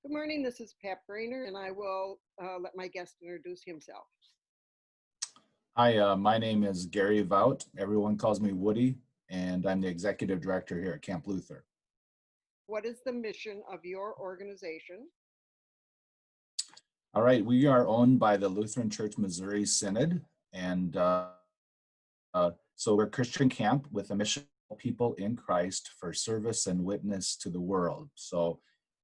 Good morning, this is Pat Brainer, and I will let my guest introduce himself. Hi, my name is Gary Vout. Everyone calls me Woody, and I'm the executive director here at Camp Luther. What is the mission of your organization? All right, we are owned by the Lutheran Church Missouri Synod, and so we're a Christian camp with a mission of people in Christ for service and witness to the world. So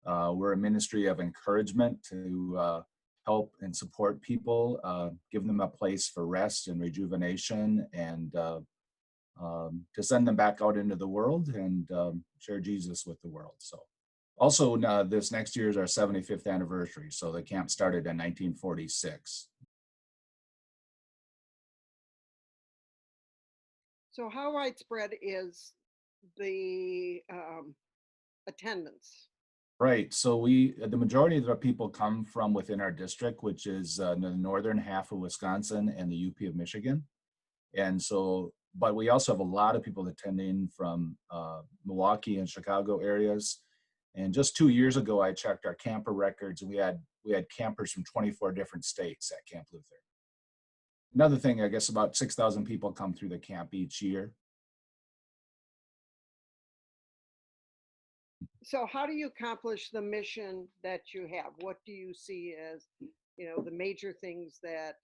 we're a ministry of encouragement to help and support people, give them a place for rest and rejuvenation, and to send them back out into the world and share Jesus with the world. So also this next year is our 75th anniversary. So the camp started in 1946. So, how widespread is the attendance? Right. So the majority of the people come from within our district, which is the northern half of Wisconsin and the UP of Michigan. And so, but we also have a lot of people attending from Milwaukee and Chicago areas. And just 2 years ago, I checked our camper records, and we had campers from 24 different states at Camp Luther. Another thing, I guess about 6,000 people come through the camp each year. So, how do you accomplish the mission that you have? What do you see as, the major things that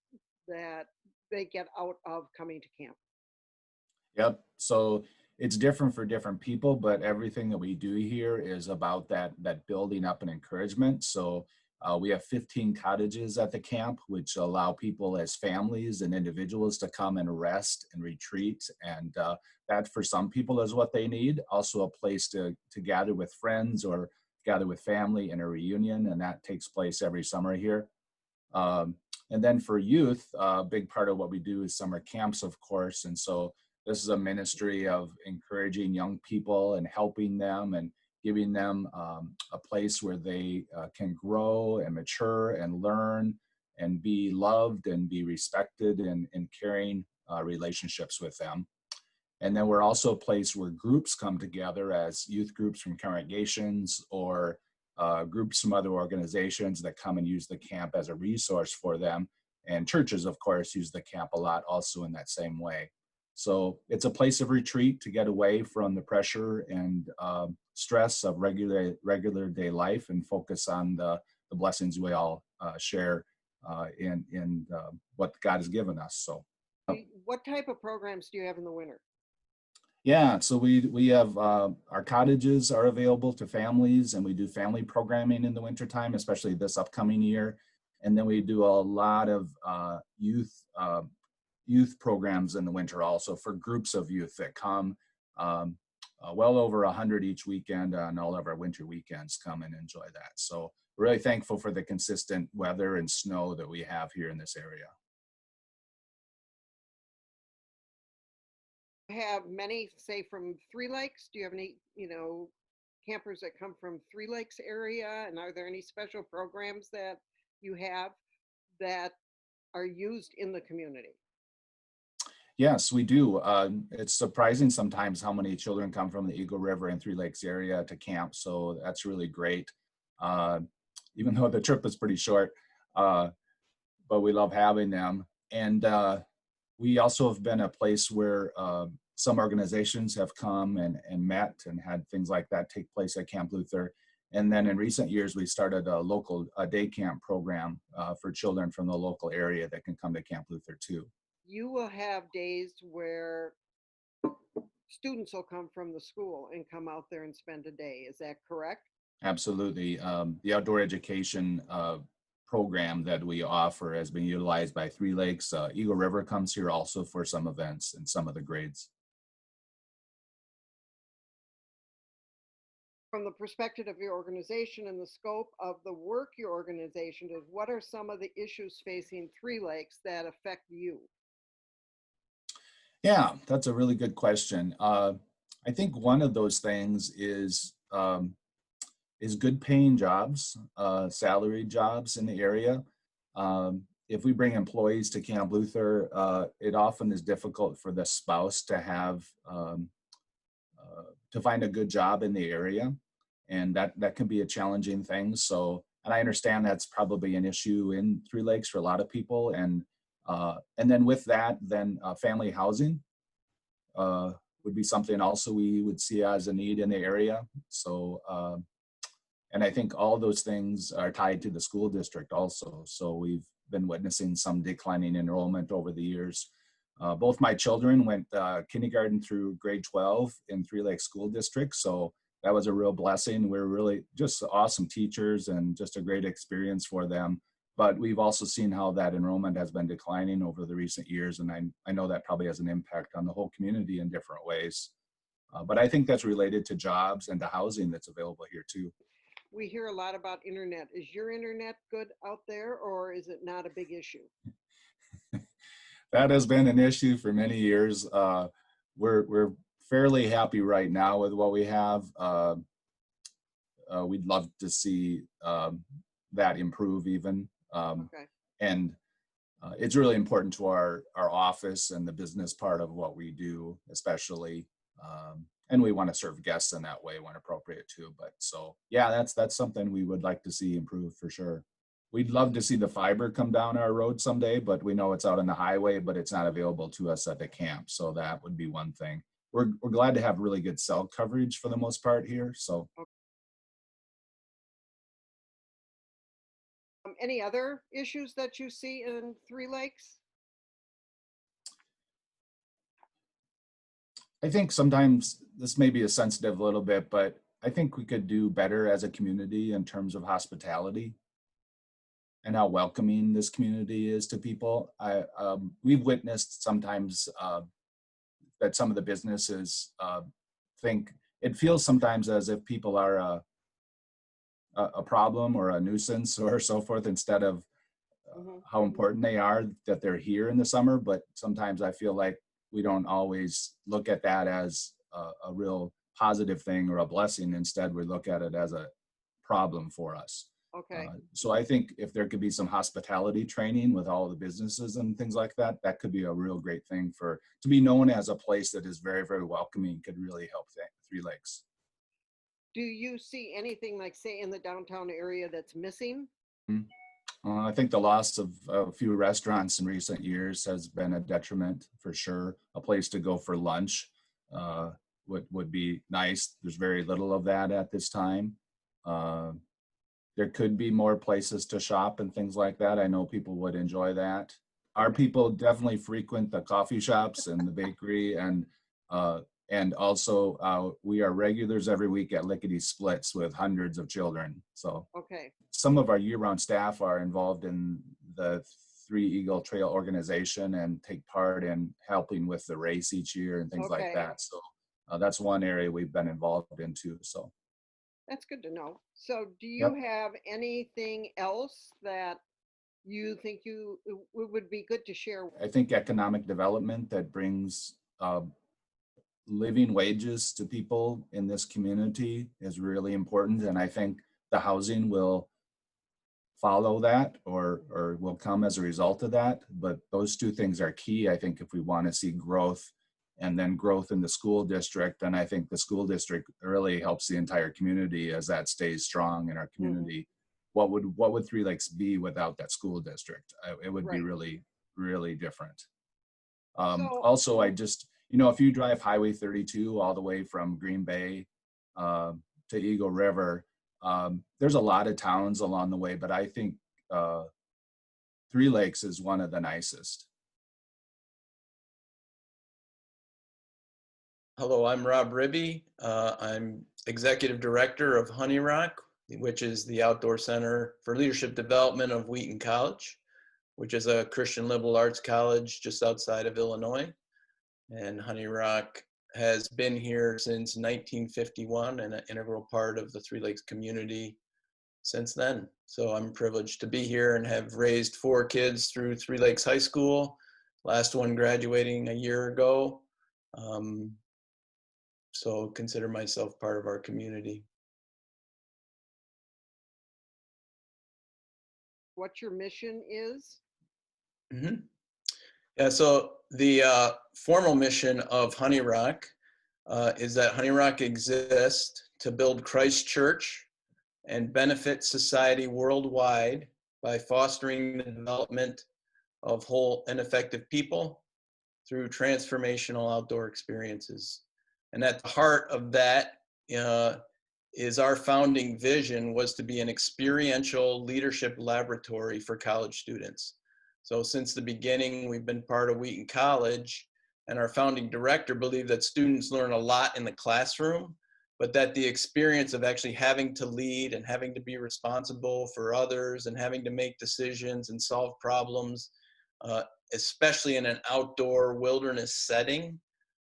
they get out of coming to camp? Yep. So it's different for different people, but everything that we do here is about that building up and encouragement. So we have 15 cottages at the camp, which allow people as families and individuals to come and rest and retreat. And that for some people is what they need. Also a place to gather with friends or gather with family in a reunion. And that takes place every summer here. And then for youth, a big part of what we do is summer camps, of course. And so this is a ministry of encouraging young people and helping them and giving them a place where they can grow and mature and learn and be loved and be respected and caring relationships with them. And then we're also a place where groups come together as youth groups from congregations or groups from other organizations that come and use the camp as a resource for them. And churches, of course, use the camp a lot also in that same way. So it's a place of retreat to get away from the pressure and stress of regular day life and focus on the blessings we all share in what God has given us. So, What type of programs do you have in the winter? yeah, so we have our cottages are available to families, and we do family programming in the wintertime, especially this upcoming year. And then we do a lot of youth programs in the winter also for groups of youth that come, well over 100 each weekend on all of our winter weekends come and enjoy that. So we're really thankful for the consistent weather and snow that we have here in this area. Have many, say, from Three Lakes? Do you have any, campers that come from Three Lakes area? And are there any special programs that you have that are used in the community? Yes, we do. It's surprising sometimes how many children come from the Eagle River and Three Lakes area to camp. So that's really great. Even though the trip is pretty short, but we love having them. And we also have been a place where some organizations have come and met and had things like that take place at Camp Luther. And then in recent years, we started a local day camp program for children from the local area that can come to Camp Luther too. You will have days where students will come from the school and come out there and spend a day. Is that correct? Absolutely. The outdoor education program that we offer has been utilized by Three Lakes. Eagle River comes here also for some events and some of the grades. From the perspective of your organization and the scope of the work your organization does, what are some of the issues facing Three Lakes that affect you? Yeah, that's a really good question. I think one of those things is good paying jobs, salaried jobs in the area. If we bring employees to Camp Luther, it often is difficult for the spouse to have to find a good job in the area. and that can be a challenging thing. So, and I understand that's probably an issue in Three Lakes for a lot of people. And then with that, then family housing uh, would be something also we would see as a need in the area. So, and I think all those things are tied to the school district also. So we've been witnessing some declining enrollment over the years. Both my children went kindergarten through grade 12 in Three Lakes School District. So that was a real blessing. We're really just awesome teachers and just a great experience for them. But we've also seen how that enrollment has been declining over the recent years. And I know that probably has an impact on the whole community in different ways. But I think that's related to jobs and to housing that's available here too. We hear a lot about internet. Is your internet good out there, or is it not a big issue? That has been an issue for many years. We're fairly happy right now with what we have. We'd love to see that improve even. Okay. And it's really important to our office and the business part of what we do, especially. And we want to serve guests in that way when appropriate too. But so yeah, that's something we would like to see improve for sure. We'd love to see the fiber come down our road someday, but we know it's out on the highway, but it's not available to us at the camp. So that would be one thing. We're glad to have really good cell coverage for the most part here. So Any other issues that you see in Three Lakes? I think sometimes this may be a sensitive little bit, but I think we could do better as a community in terms of hospitality and how welcoming this community is to people. We've witnessed sometimes that some of the businesses think it feels sometimes as if people are a problem or a nuisance or so forth, instead of how important they are that they're here in the summer. But sometimes I feel like we don't always look at that as a real positive thing or a blessing. Instead, we look at it as a problem for us. Okay. So I think if there could be some hospitality training with all the businesses and things like that, that could be a real great thing to be known as a place that is very, very welcoming, could really help Three Lakes. Do you see anything like, say, in the downtown area that's missing? I think the loss of a few restaurants in recent years has been a detriment for sure. A place to go for lunch would be nice. There's very little of that at this time. There could be more places to shop and things like that. I know people would enjoy that. Our people definitely frequent the coffee shops and the bakery, and also we are regulars every week at Lickety Splits with hundreds of children. So Okay. some of our year-round staff are involved in the Three Eagle Trail organization and take part in helping with the race each year and things like Okay. that. So that's one area we've been involved in too. So That's good to know. So do you yep. have anything else that you think would be good to share? I think economic development that brings living wages to people in this community is really important. And I think the housing will follow that or will come as a result of that. But those two things are key, I think, if we want to see growth and then growth in the school district. And I think the school district really helps the entire community as that stays strong in our community. What would Three Lakes be without that school district? It would be Right. really, really different. So Also, I just, if you drive Highway 32 all the way from Green Bay to Eagle River, there's a lot of towns along the way, but I think Three Lakes is one of the nicest. Hello, I'm Rob Ribby. I'm Executive Director of HoneyRock, which is the outdoor center for leadership development of Wheaton College, which is a Christian liberal arts college just outside of Illinois. And HoneyRock has been here since 1951 and an integral part of the Three Lakes community since then. So I'm privileged to be here and have raised 4 kids through Three Lakes High School, last one graduating a year ago. So consider myself part of our community. what your mission is? Yeah, so the formal mission of HoneyRock is that HoneyRock exists to build Christ Church and benefit society worldwide by fostering the development of whole and effective people through transformational outdoor experiences. And at the heart of that is our founding vision was to be an experiential leadership laboratory for college students. So since the beginning, we've been part of Wheaton College, and our founding director believed that students learn a lot in the classroom, but that the experience of actually having to lead and having to be responsible for others and having to make decisions and solve problems, especially in an outdoor wilderness setting,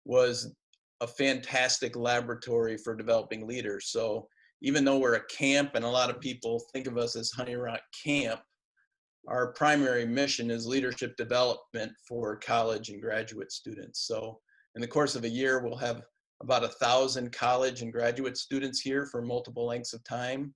was a fantastic laboratory for developing leaders. So even though we're a camp and a lot of people think of us as HoneyRock Camp, our primary mission is leadership development for college and graduate students. So in the course of a year, we'll have about 1,000 college and graduate students here for multiple lengths of time.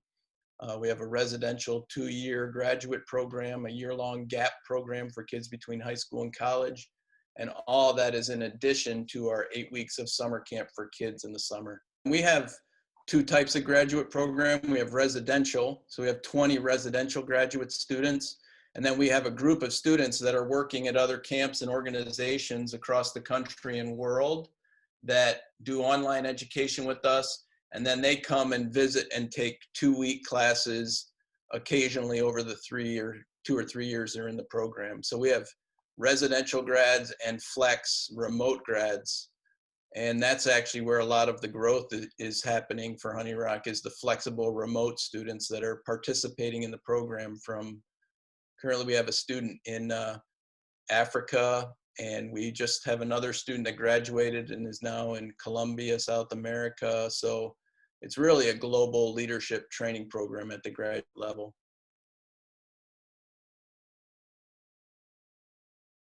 We have a residential 2-year graduate program, a year-long gap program for kids between high school and college. And all that is in addition to our 8 weeks of summer camp for kids in the summer. We have 2 types of graduate program. We have residential, so we have 20 residential graduate students. And then we have a group of students that are working at other camps and organizations across the country and world that do online education with us. And then they come and visit and take 2-week classes occasionally over the 2 or 3 years they're in the program. So we have residential grads and flex remote grads. And that's actually where a lot of the growth is happening for HoneyRock, is the flexible remote students that are participating in the program from, currently we have a student in Africa, and we just have another student that graduated and is now in Colombia, South America. So it's really a global leadership training program at the graduate level.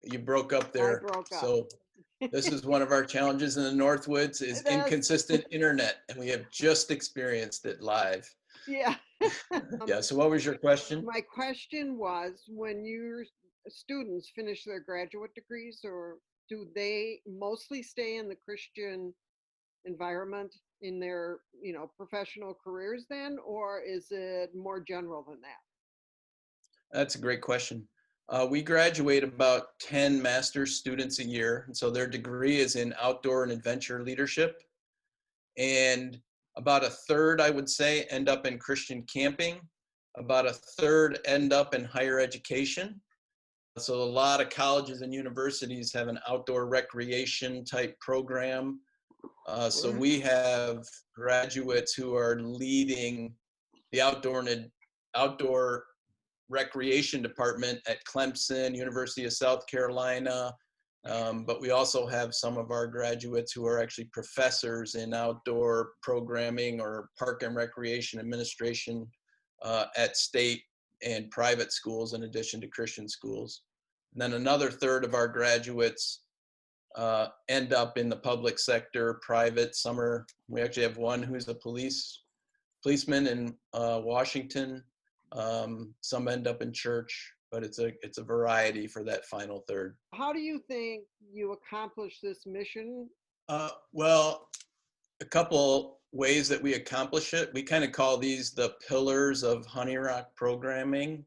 You broke up there. I broke up. So this is one of our challenges in the Northwoods is inconsistent internet, and we have just experienced it live. Yeah. Yeah, so what was your question? My question was, when your students finish their graduate degrees, or do they mostly stay in the Christian environment in their, professional careers then, or is it more general than that? That's a great question. We graduate about 10 master's students a year. And so their degree is in outdoor and adventure leadership. And about a third, I would say, end up in Christian camping. About a third end up in higher education. So a lot of colleges and universities have an outdoor recreation type program. So we have graduates who are leading the outdoor recreation department at Clemson, University of South Carolina. But we also have some of our graduates who are actually professors in outdoor programming or park and recreation administration at state and private schools in addition to Christian schools. And then another third of our graduates end up in the public sector, private. We actually have one who's a policeman in Washington. Some end up in church, but it's a variety for that final third. How do you think you accomplish this mission? Well, a couple ways that we accomplish it. We kind of call these the pillars of HoneyRock programming.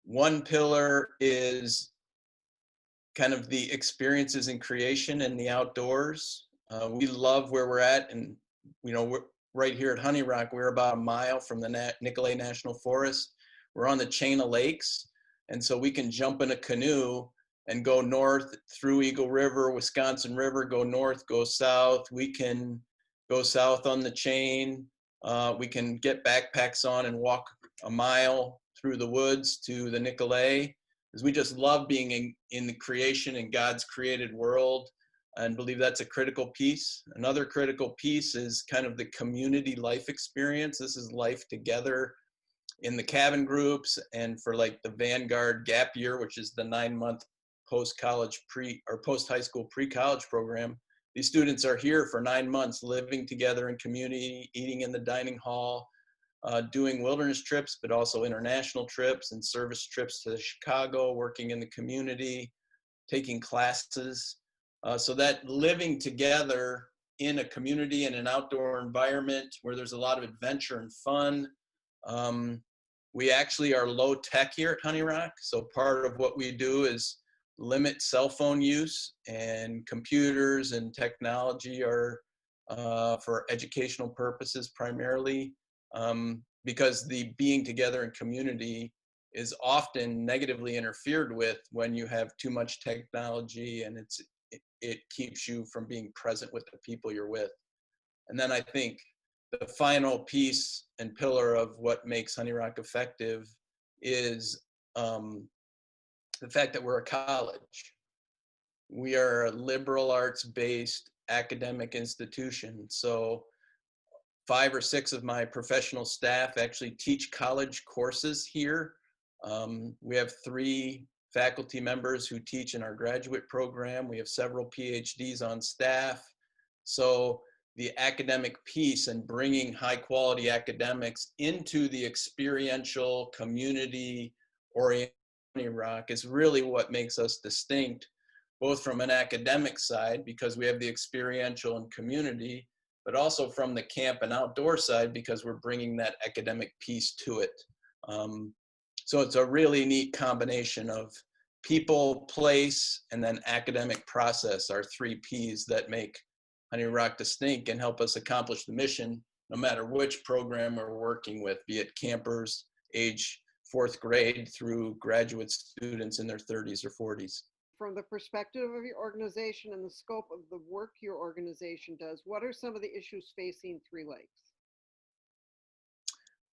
One pillar is kind of the experiences in creation and the outdoors. We love where we're at, and we're right here at HoneyRock. We're about a mile from the Nicolet National Forest. We're on the chain of lakes, and so we can jump in a canoe and go north through Eagle River, Wisconsin River, go north, go south. We can go south on the chain. We can get backpacks on and walk a mile through the woods to the Nicolet, because we just love being in the creation and God's created world, and believe that's a critical piece. Another critical piece is kind of the community life experience. This is life together in the cabin groups, and for like the Vanguard Gap Year, which is the 9-month post-college post-high school pre-college program. These students are here for 9 months, living together in community, eating in the dining hall, doing wilderness trips, but also international trips and service trips to Chicago, working in the community, taking classes. So that living together in a community in an outdoor environment where there's a lot of adventure and fun. We actually are low tech here at HoneyRock. So part of what we do is limit cell phone use, and computers and technology are for educational purposes primarily, because the being together in community is often negatively interfered with when you have too much technology, and it keeps you from being present with the people you're with. And then I think the final piece and pillar of what makes HoneyRock effective is the fact that we're a college. We are a liberal arts-based academic institution. So 5 or 6 of my professional staff actually teach college courses here. We have 3 faculty members who teach in our graduate program. We have several PhDs on staff. So the academic piece and bringing high quality academics into the experiential community oriented rock is really what makes us distinct, both from an academic side because we have the experiential and community, but also from the camp and outdoor side because we're bringing that academic piece to it. So it's a really neat combination of people, place, and then academic process are 3 Ps that make HoneyRock distinct and help us accomplish the mission no matter which program we're working with, be it campers age 4th grade through graduate students in their 30s or 40s. From the perspective of your organization and the scope of the work your organization does, what are some of the issues facing Three Lakes?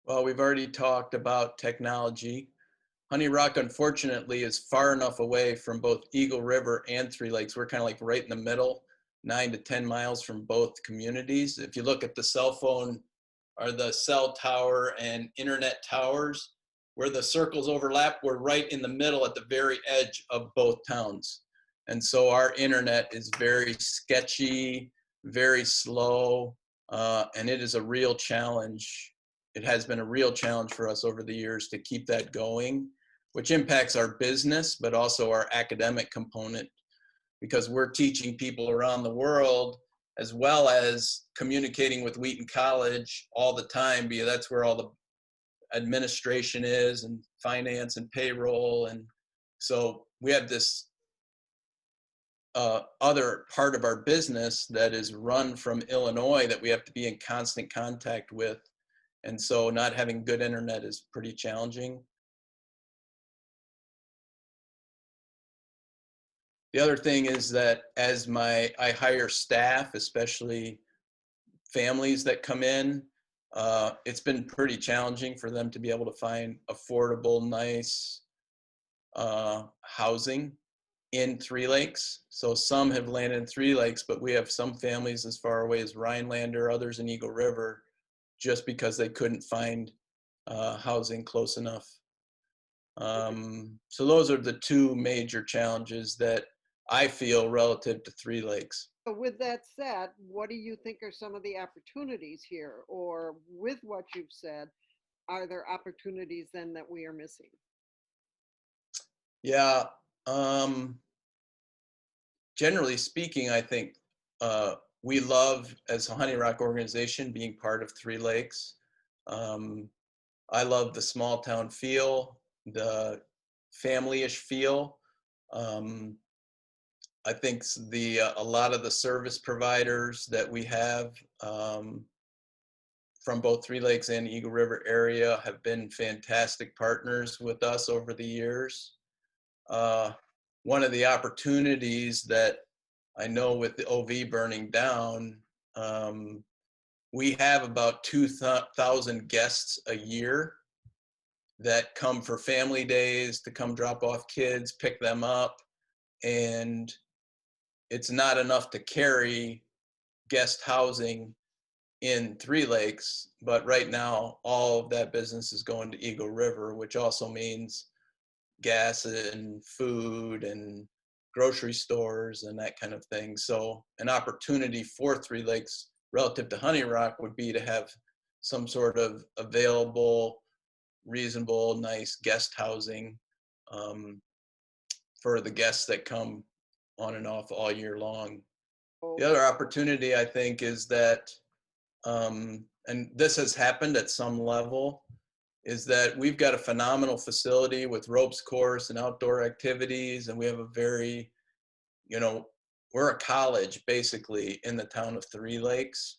Well, we've already talked about technology. HoneyRock, unfortunately, is far enough away from both Eagle River and Three Lakes. We're kind of like right in the middle, 9 to 10 miles from both communities. If you look at the cell phone or the cell tower and internet towers, where the circles overlap, we're right in the middle at the very edge of both towns. And so our internet is very sketchy, very slow, and it is a real challenge. It has been a real challenge for us over the years to keep that going, which impacts our business, but also our academic component, because we're teaching people around the world as well as communicating with Wheaton College all the time, because that's where all the administration is and finance and payroll. And so we have this other part of our business that is run from Illinois that we have to be in constant contact with. And so not having good internet is pretty challenging. The other thing is that as I hire staff, especially families that come in, it's been pretty challenging for them to be able to find affordable, nice housing in Three Lakes. So some have landed in Three Lakes, but we have some families as far away as Rhinelander, others in Eagle River, just because they couldn't find housing close enough. So those are the 2 major challenges that I feel relative to Three Lakes. So with that said, what do you think are some of the opportunities here? Or with what you've said, are there opportunities then that we are missing? Yeah, generally speaking, I think we love, as a HoneyRock organization, being part of Three Lakes. I love the small town feel, the family-ish feel. I think a lot of the service providers that we have from both Three Lakes and Eagle River area have been fantastic partners with us over the years. One of the opportunities that I know with the OV burning down, we have about 2,000 guests a year that come for family days, to come drop off kids, pick them up, and it's not enough to carry guest housing in Three Lakes, but right now all of that business is going to Eagle River, which also means gas and food and grocery stores and that kind of thing. So an opportunity for Three Lakes relative to HoneyRock would be to have some sort of available, reasonable, nice guest housing for the guests that come on and off all year long. Oh, The other opportunity, I think, is that, and this has happened at some level, is that we've got a phenomenal facility with ropes course and outdoor activities, and we have a very, you know, we're a college basically in the town of Three Lakes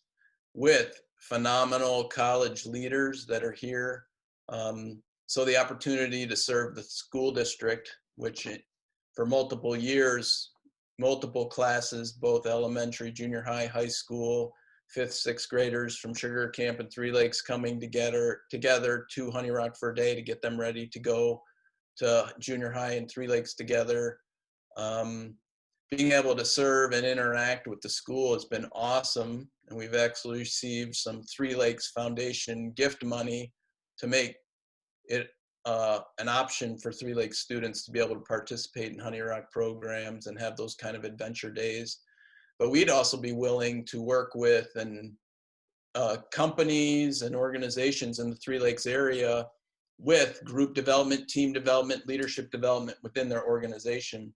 with phenomenal college leaders that are here. So the opportunity to serve the school district, which for multiple years, multiple classes, both elementary, junior high, high school, 5th, 6th graders from Sugar Camp and Three Lakes coming together to HoneyRock for a day to get them ready to go to junior high and Three Lakes together. Being able to serve and interact with the school has been awesome. And we've actually received some Three Lakes Foundation gift money to make it an option for Three Lakes students to be able to participate in HoneyRock programs and have those kind of adventure days. But we'd also be willing to work with companies and organizations in the Three Lakes area with group development, team development, leadership development within their organization.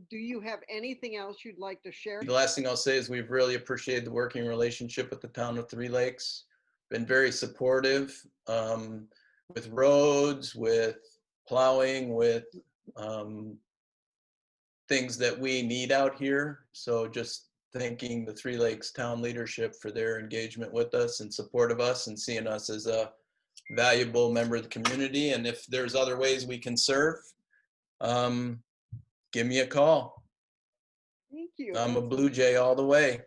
do you have anything else you'd like to share? The last thing I'll say is we've really appreciated the working relationship with the town of Three Lakes. Been very supportive with roads, with plowing, with things that we need out here. So just thanking the Three Lakes town leadership for their engagement with us and support of us and seeing us as a valuable member of the community. And if there's other ways we can serve, give me a call. Thank you. I'm a Blue Jay all the way.